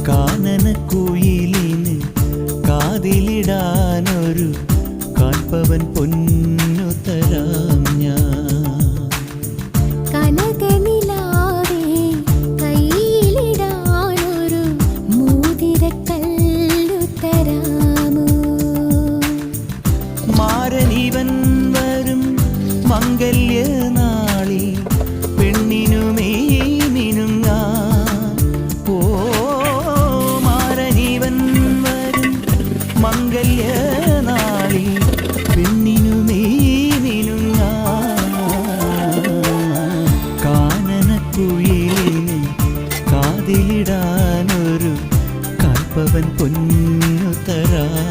കാനനക്കുയിലിന് കാതിലിടാനൊരു കാൽപ്പവൻ പൊന്നു തരാം ഞാൻ. കനകനിലാവേ കയ്യിലിടാനൊരു മോതിരക്കല്ലു തരാമോ? മാരനിവൻ വരും മംഗല്യനാളിൽ പെണ്ണിനുമേ മിനുങ്ങാൻ. ഓ മാരനിവൻ വരും മംഗല്യനാളിൽ പെണ്ണിനുമേ മിനുങ്ങാൻ. കാനനക്കുയിലിന് കാതിലിടാനൊരു കാൽപ്പവൻ പൊന്നു തരാം.